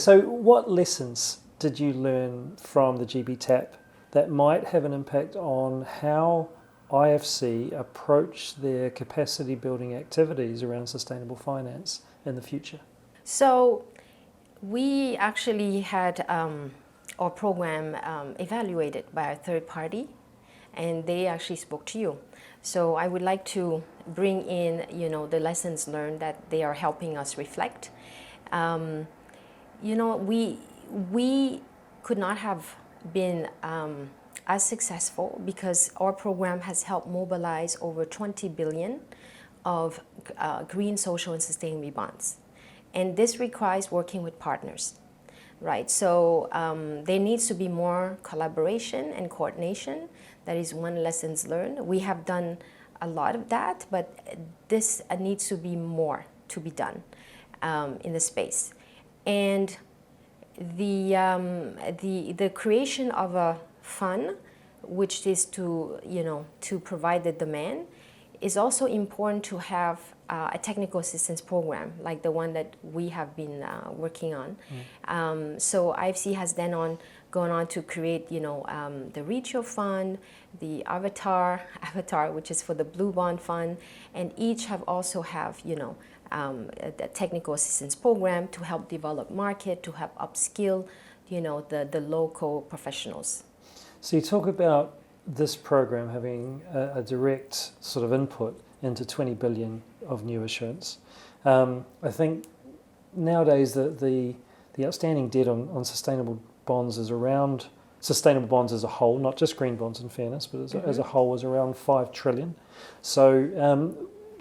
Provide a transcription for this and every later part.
So what lessons did you learn from the GBTAP that might have an impact on how IFC approach their capacity building activities around sustainable finance in the future? So we actually had our program evaluated by a third party, and they actually spoke to you. So I would like to bring in, the lessons learned that they are helping us reflect. We could not have been as successful because our program has helped mobilize over 20 billion of green, social, and sustainable bonds. And this requires working with partners, right? So there needs to be more collaboration and coordination. That is one lesson learned. We have done a lot of that, but this needs to be more to be done in the space. And the creation of a fund, which is to provide the demand, is also important to have a technical assistance program like the one that we have been working on. So IFC has then gone on to create, the Reach Your Fund, the Avatar, which is for the Blue Bond Fund, and each have the technical assistance program to help develop market, to help upskill, the local professionals. So you talk about this program having a direct sort of input into 20 billion of new issuance. I think nowadays the outstanding debt on sustainable bonds is around, sustainable bonds as a whole, not just green bonds in fairness, but as a whole is around 5 trillion. So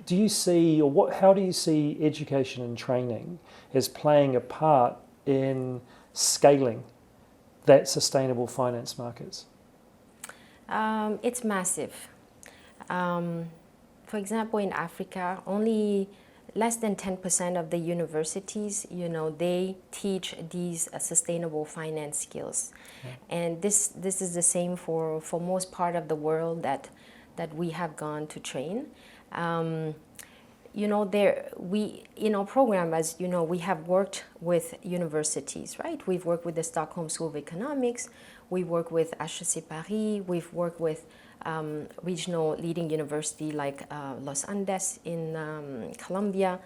do you see, how do you see education and training as playing a part in scaling that sustainable finance markets? It's massive. For example, in Africa, only less than 10% of the universities, they teach these sustainable finance skills. Yeah. And this is the same for most part of the world that we have gone to train. In our program, as you know, we have worked with universities, right? We've worked with the Stockholm School of Economics, we work with HEC Paris, we've worked with regional leading university like Los Andes in Colombia,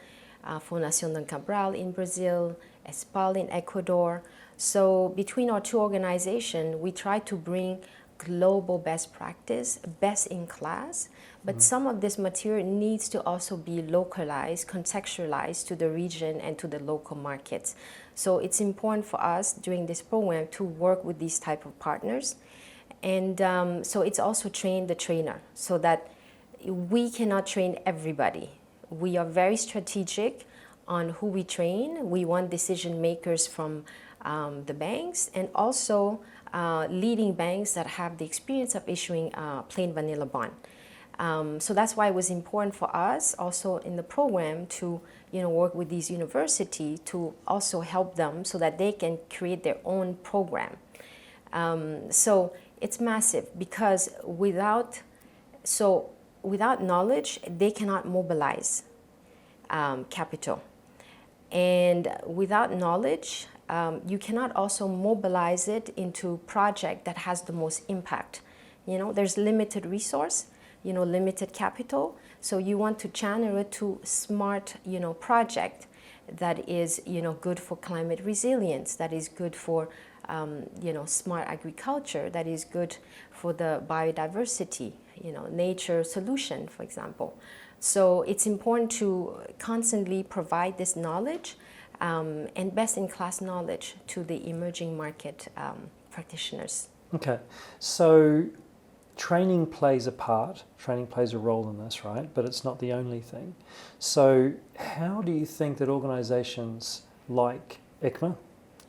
Fundación Don Cabral in Brazil, ESPAL in Ecuador. So between our two organizations, we try to bring global best practice, best in class, but some of this material needs to also be localized, contextualized to the region and to the local markets. So it's important for us during this program to work with these type of partners. And so it's also train the trainer so that we cannot train everybody. We are very strategic on who we train. We want decision makers from the banks and also leading banks that have the experience of issuing plain vanilla bond. So that's why it was important for us also in the program to work with these universities to also help them so that they can create their own program. So it's massive because without knowledge, they cannot mobilize capital. And without knowledge, you cannot also mobilize it into project that has the most impact. There's limited resource, limited capital. So you want to channel it to smart, project that is, good for climate resilience, that is good for, smart agriculture, that is good for the biodiversity, nature solution, for example. So it's important to constantly provide this knowledge and best-in-class knowledge to the emerging market practitioners. Okay, so training plays a part, training plays a role in this, right? But it's not the only thing. So how do you think that organisations like ICMA,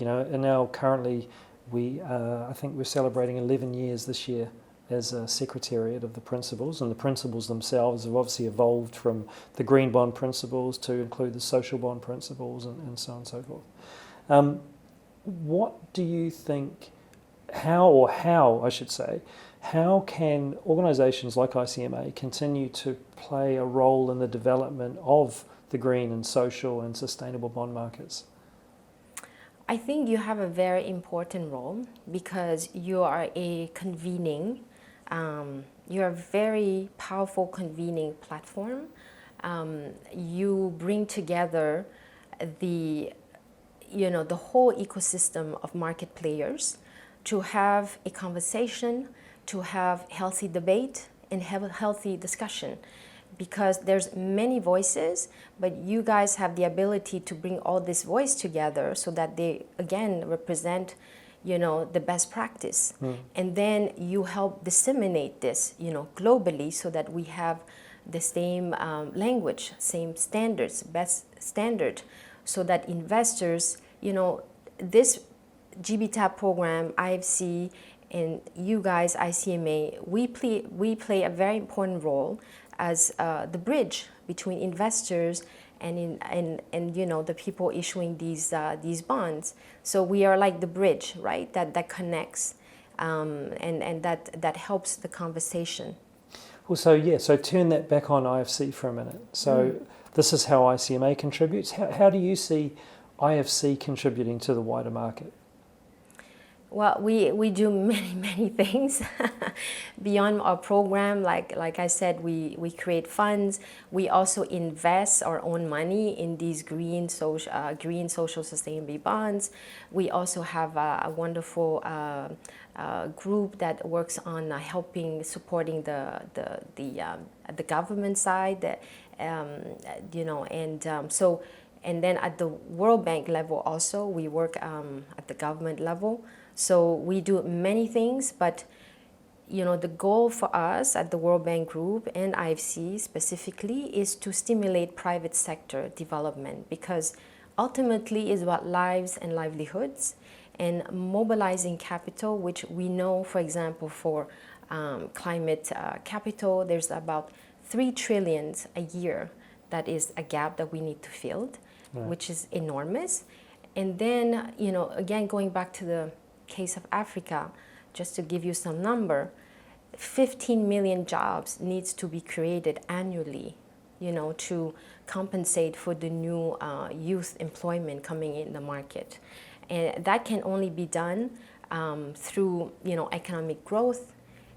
and now currently I think we're celebrating 11 years this year as a secretariat of the principles, and the principles themselves have obviously evolved from the green bond principles to include the social bond principles and so on and so forth. What do you think, how can organisations like ICMA continue to play a role in the development of the green and social and sustainable bond markets? I think you have a very important role because you are a convening, you're a very powerful convening platform. You bring together the the whole ecosystem of market players to have a conversation, to have healthy debate and have a healthy discussion, because there's many voices, but you guys have the ability to bring all this voice together so that they again represent the best practice. And then you help disseminate this globally so that we have the same language, same standards, best standard, so that investors, this GBTAP program, IFC, and you guys, ICMA, we play a very important role as the bridge between investors and the people issuing these bonds. So we are like the bridge, right? That connects and that helps the conversation. Well, so turn that back on IFC for a minute. So this is how ICMA contributes. How do you see IFC contributing to the wider market? Well, we do many things beyond our program. Like I said, we create funds. We also invest our own money in these green social sustainability bonds. We also have a wonderful group that works on supporting the government side. And then at the World Bank level also, we work at the government level. So we do many things, but the goal for us at the World Bank Group and IFC specifically is to stimulate private sector development, because ultimately it's about lives and livelihoods, and mobilizing capital, which we know, for example, for climate capital, there's about 3 trillion a year. That is a gap that we need to fill, which is enormous. And then, again, going back to the case of Africa, just to give you some number, 15 million jobs needs to be created annually, to compensate for the new youth employment coming in the market. And that can only be done through, economic growth,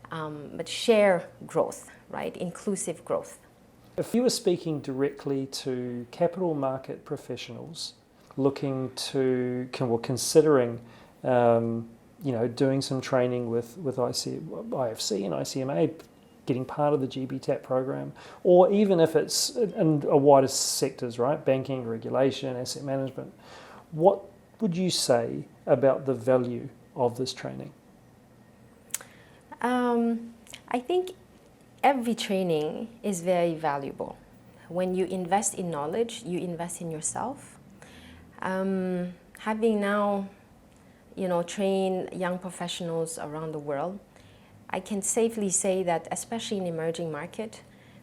but share growth, right? Inclusive growth. If you were speaking directly to capital market professionals looking to, considering doing some training with IFC and ICMA, getting part of the GBTAP program, or even if it's in a wider sectors, right, banking, regulation, asset management, what would you say about the value of this training? I think every training is very valuable. When you invest in knowledge, you invest in yourself. Having now, trained young professionals around the world, I can safely say that, especially in emerging market,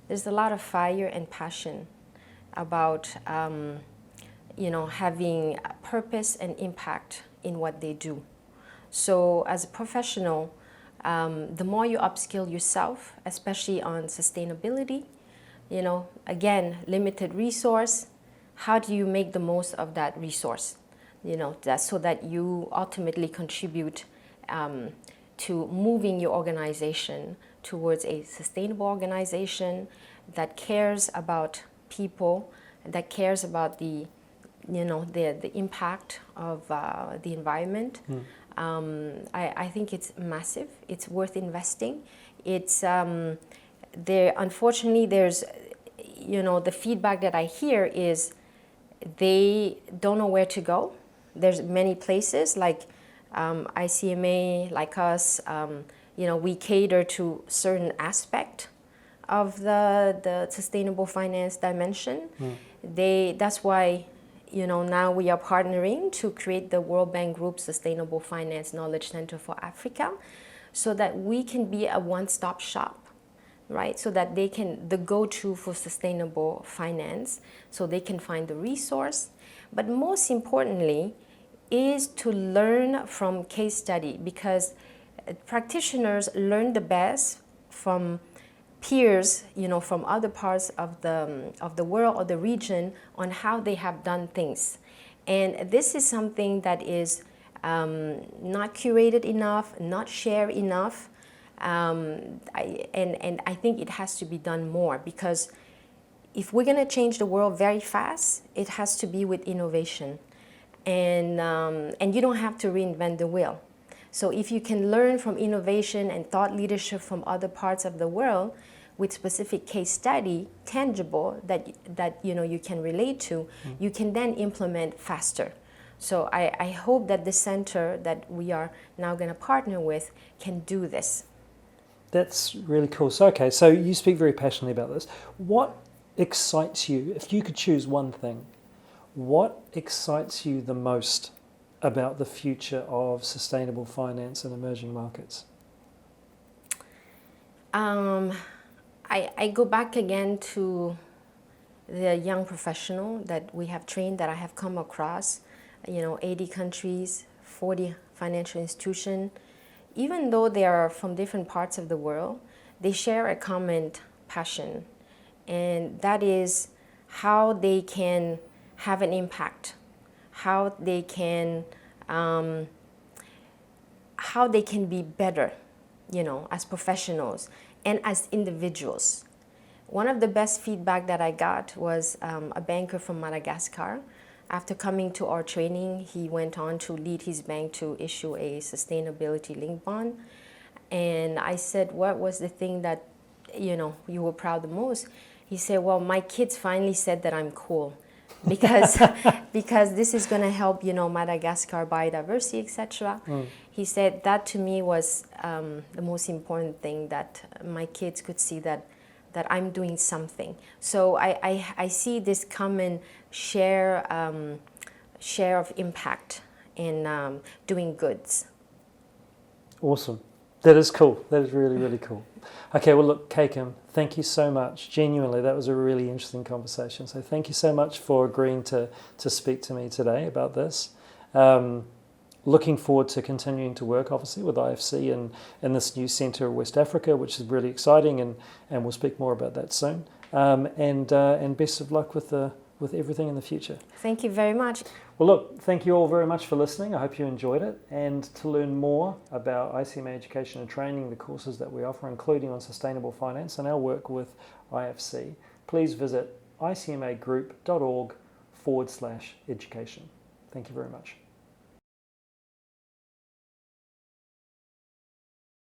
there's a lot of fire and passion about, having a purpose and impact in what they do. So as a professional, the more you upskill yourself, especially on sustainability, again, limited resource, how do you make the most of that resource? That's so that you ultimately contribute to moving your organization towards a sustainable organization that cares about people, that cares about the impact of the environment. I think it's massive. It's worth investing. It's unfortunately, there's the feedback that I hear is they don't know where to go. There's many places like ICMA, like us. We cater to certain aspect of the sustainable finance dimension. That's why. Now we are partnering to create the World Bank Group Sustainable Finance Knowledge Center for Africa, so that we can be a one-stop shop, right? So that they can, the go-to for sustainable finance, so they can find the resource. But most importantly is to learn from case study, because practitioners learn the best from peers, from other parts of the world or the region on how they have done things. And this is something that is not curated enough, not shared enough. And I think it has to be done more, because if we're going to change the world very fast, it has to be with innovation. And you don't have to reinvent the wheel. So if you can learn from innovation and thought leadership from other parts of the world with specific case study, tangible, that you can relate to, you can then implement faster. So I hope that the center that we are now going to partner with can do this. That's really cool. So, okay, so you speak very passionately about this. What excites you, if you could choose one thing, what excites you the most about the future of sustainable finance in emerging markets? I go back again to the young professional that we have trained, that I have come across, 80 countries, 40 financial institutions. Even though they are from different parts of the world, they share a common passion, and that is how they can have an impact, how they can be better, as professionals and as individuals. One of the best feedback that I got was a banker from Madagascar. After coming to our training, he went on to lead his bank to issue a sustainability-linked bond. And I said, what was the thing that, you were proud the most? He said, well, my kids finally said that I'm cool, because this is going to help, Madagascar biodiversity, etc. He said that to me was the most important thing, that my kids could see that I'm doing something. So I see this common share of impact in doing goods. Awesome. That is cool. That is really, really cool. Okay, well, look, Kaikham, thank you so much. Genuinely, that was a really interesting conversation. So thank you so much for agreeing to speak to me today about this. Looking forward to continuing to work, obviously, with IFC and in this new centre of West Africa, which is really exciting, and we'll speak more about that soon. And best of luck with everything in the future. Thank you very much. Well, look, thank you all very much for listening. I hope you enjoyed it. And to learn more about ICMA Education and Training, the courses that we offer, including on sustainable finance and our work with IFC, please visit icmagroup.org/education. Thank you very much.